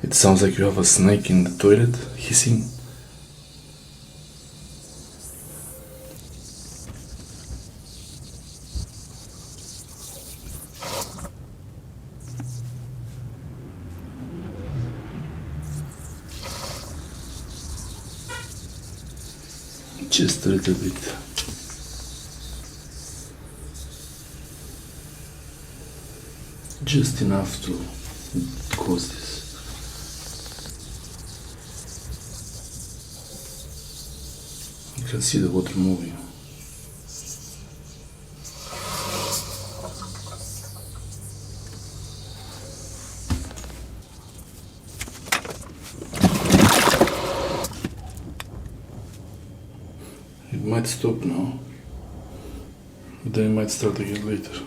It sounds like you have a snake in the toilet hissing. Just a little bit. Just enough to cause this. You can see the water moving. It might stop now, but then it might start again later.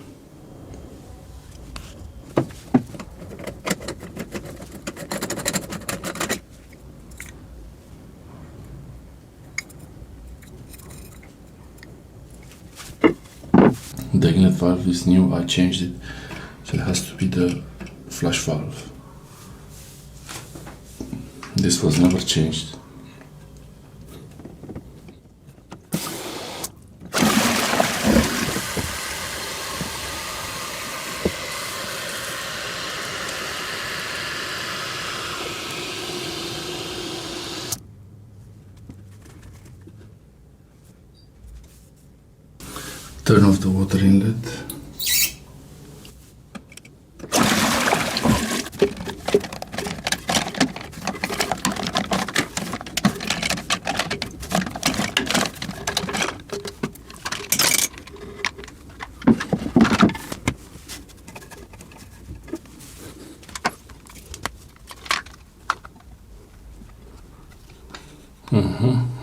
The inlet valve is new, I changed it, so it has to be the flush valve. This was never changed. Turn off the water inlet.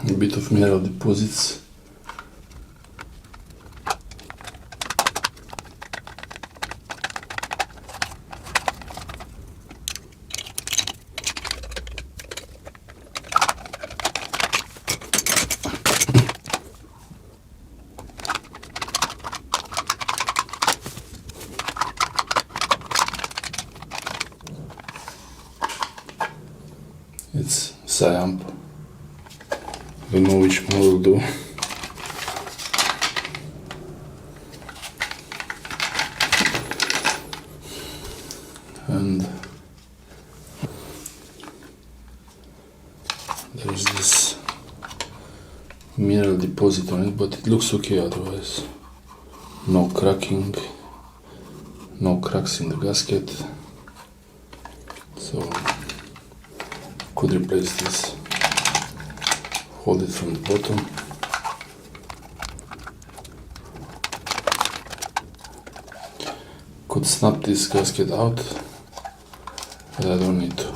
A bit of mineral deposits. It's Siamp. I don't know which model though. And there's this mineral deposit on it, but it looks okay otherwise. No cracking, no cracks in the gasket, so could replace this. Hold it from the bottom. Could snap this gasket out, but I don't need to.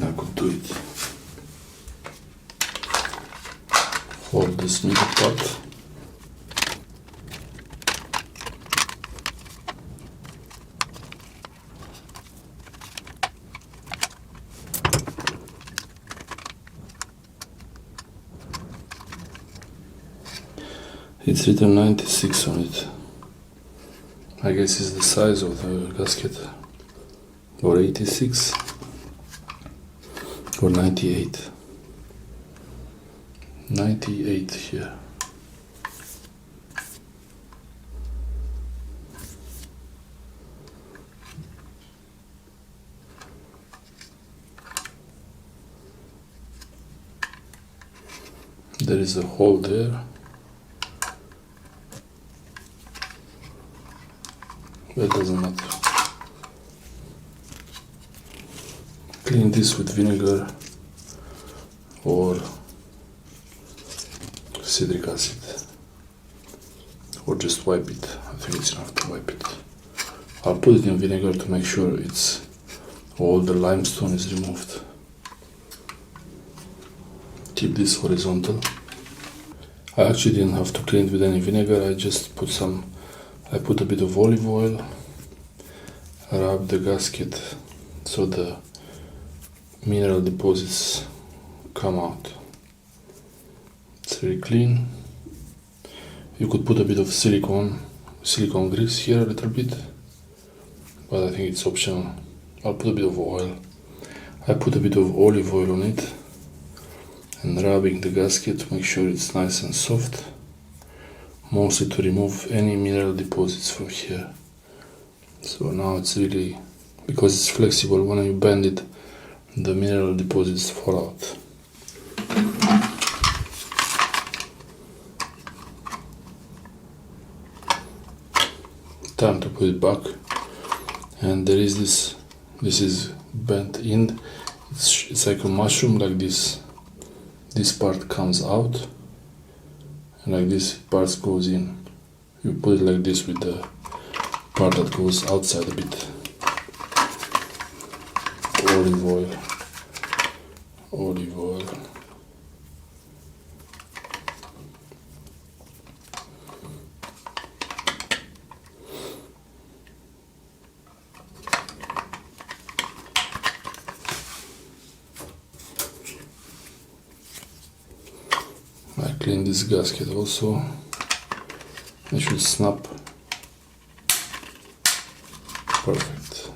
I could do it. Hold this middle part. It's written 96 on it. I guess it's the size of the gasket. Or 86 or 98. 98 here. There is a hole there. That doesn't matter. Clean this with vinegar or citric acid, or just wipe it. I think it's enough to wipe it. I'll put it in vinegar to make sure it's all the limestone is removed. Keep this horizontal. I actually didn't have to clean it with any vinegar. I just put a bit of olive oil, rub the gasket so the mineral deposits come out. It's very clean. You could put a bit of silicone grease here a little bit, but I think it's optional. I'll put a bit of oil. I put a bit of olive oil on it and rubbing the gasket to make sure it's nice and soft, mostly to remove any mineral deposits from here. So now it's really, because it's flexible, when you bend it, the mineral deposits fall out. Time to put it back, and there is this is bent in. It's like a mushroom, like this part comes out and like this part goes in. You put it like this with the part that goes outside a bit. Olive oil. I clean this gasket also. I should snap. Perfect.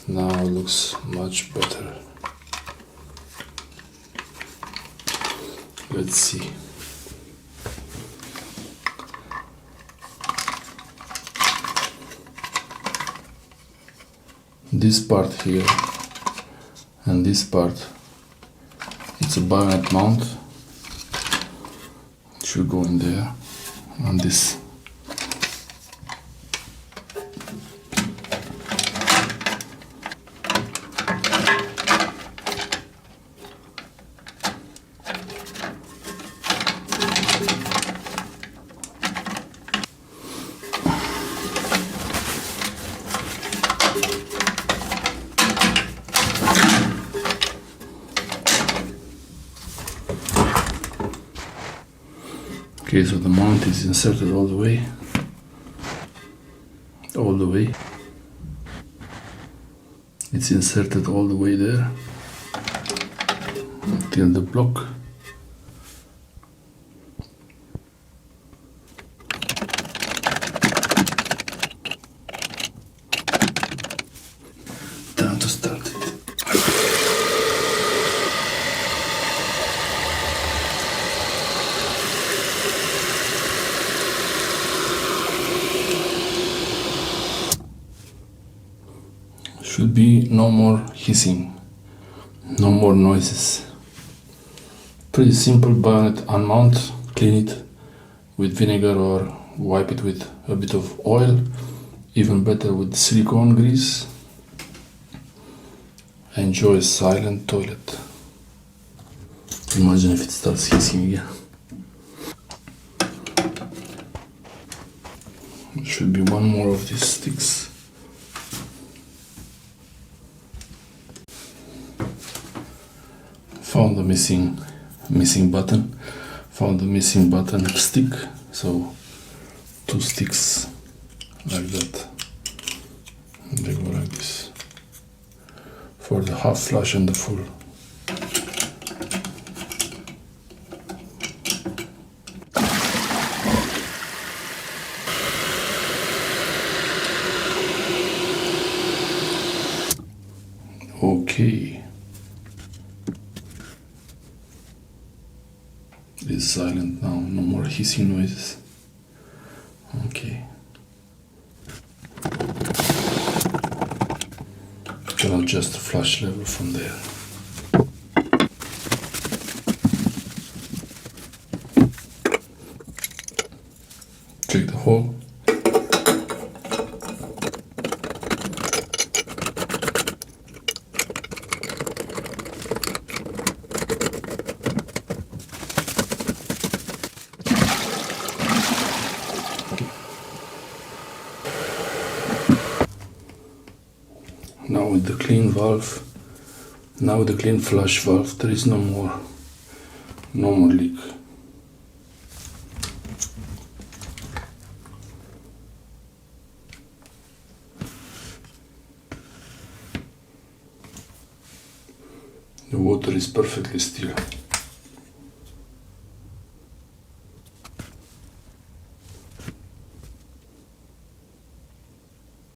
Now it looks much better. Let's see. This part here and this part, it's a bayonet mount. It should go in there on this. Okay, so the mount is inserted all the way. It's inserted all the way there until the block. Time to start it. Should be no more hissing, no more noises. Pretty simple bayonet unmount. Clean it with vinegar or wipe it with a bit of oil, even better with silicone grease. Enjoy a silent toilet. Imagine if it starts hissing again. There should be one more of these sticks. Found the missing button. Found the missing button stick. So 2 sticks like that. And they go like this for the half flush and the full. Okay. It's silent now, no more hissing noises. Okay. Can adjust the flush level from there. Check the hole. Now with the clean valve, now with the clean flush valve, there is no more leak. The water is perfectly still.